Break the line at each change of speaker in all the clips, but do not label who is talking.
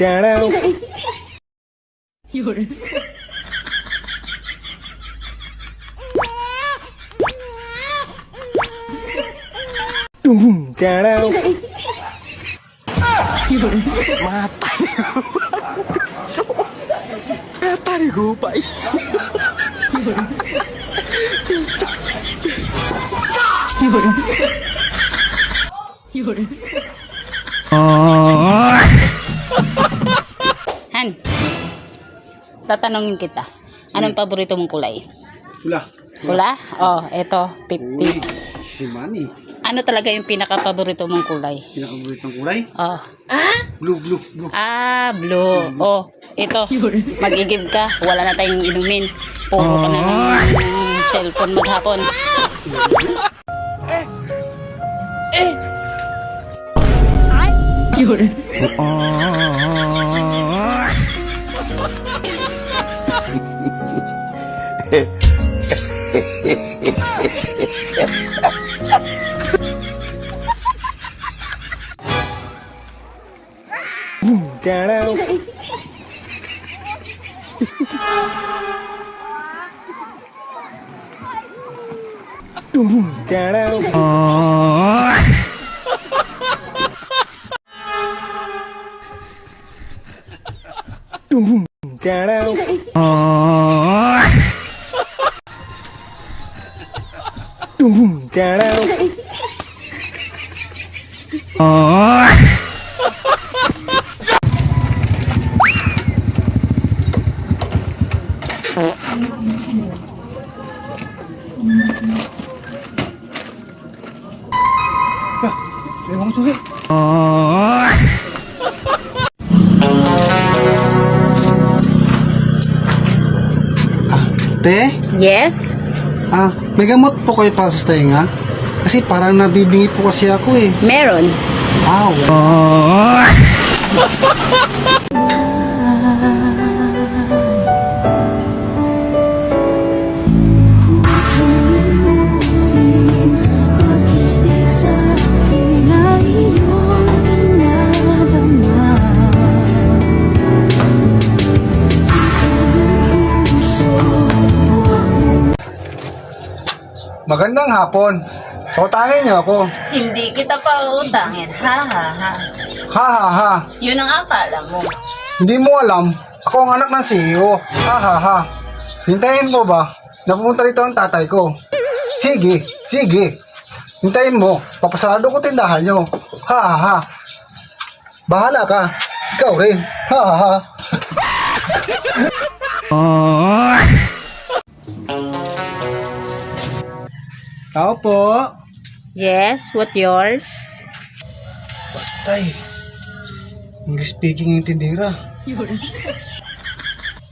Channel.
Yun.
Channel.
Yun.
Matay ko pa.
Yun. Yun. Han, tatanungin kita. Anong paborito mong kulay?
Pula.
Pula? Oh, eto, 50.
Si Manny.
Ano talaga yung pinaka-paborito mong kulay?
Pinakaburitang kulay?
Oh.
Blue.
Blue. Oh, ito. Mag-igib ka. Wala na tayong inumin. Puro ka na ng cellphone maghapon. Yun.
Channel. Channel. Channel. Channel. May mga susi. Te?
Yes?
May gamot po kayo para sa tenga? Kasi parang nabibingi po kasi ako eh.
Meron.
Magandang hapon. Pautangin niyo ako.
Hindi kita pa utangin. Ha, ha, ha.
Ha ha ha.
Yun ang akala mo.
Hindi mo alam. Ako ang anak ng CEO. Ha ha ha. Hintayin mo ba na pumunta rito ang tatay ko? Sige. Hintayin mo. Papasarado ko tindahan niyo. Ha ha ha. Bahala ka. Ikaw rin. Ha ha ha. Tao po.
Yes, what yours?
Tay. English speaking yung tindera.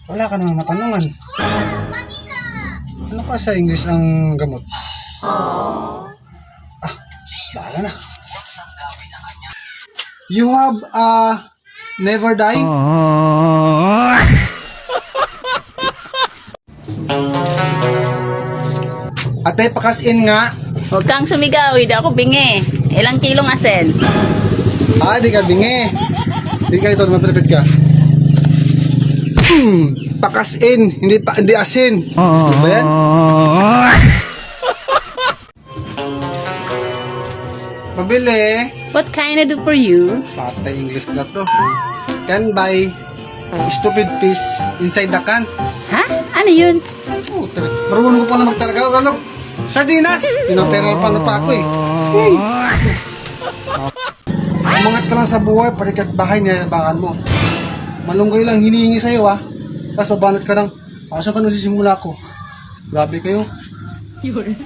Wala ka nang natanungan. Ano ka sa English ang gamot? Bahala na. You have never die? Ate, pakas-in nga.
Huwag kang sumigaw, hindi ako bingi. Ilang kilong asen?
Di ka bingi. Di ka ito, mapilipit ka. Pakas-in, hindi asin. Ano ba yan? Pabili.
What can I do for you?
Patay English pala to. Can buy stupid fish inside the can.
Ha? Ano yun?
Marunong ko pala magtalaga. Ano? Sardinas! Pinapera pa na pa ako eh. Umangat ka lang sa buhay, parikat bahay, nilabakan mo. Malunggay lang hinihingi sa'yo Tapos babanat ka lang. Asa ka nagsisimula ko? Grabe kayo.
Yun.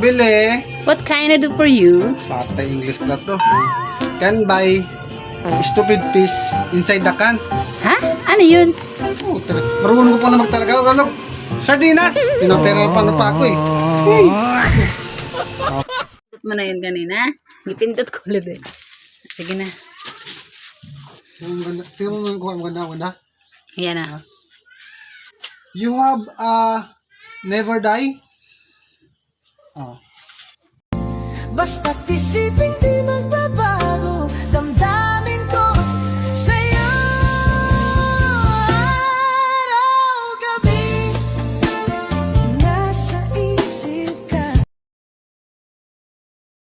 Bibili.
What can I do for you?
Patay English pala to. Can buy stupid fish inside the can.
Ha? Ano yun?
Oh, marunong ko pala magtalaga. Ano? Sardinas! Pinapera pa na pa ako eh.
Pindot mo na yun kanina. Ipindot ko ulit eh. Sige na.
Ang ganda. Tingnan mo yung kuha. Ang ganda.
Ayan na.
You have never die? Oh.
Basta't isipin di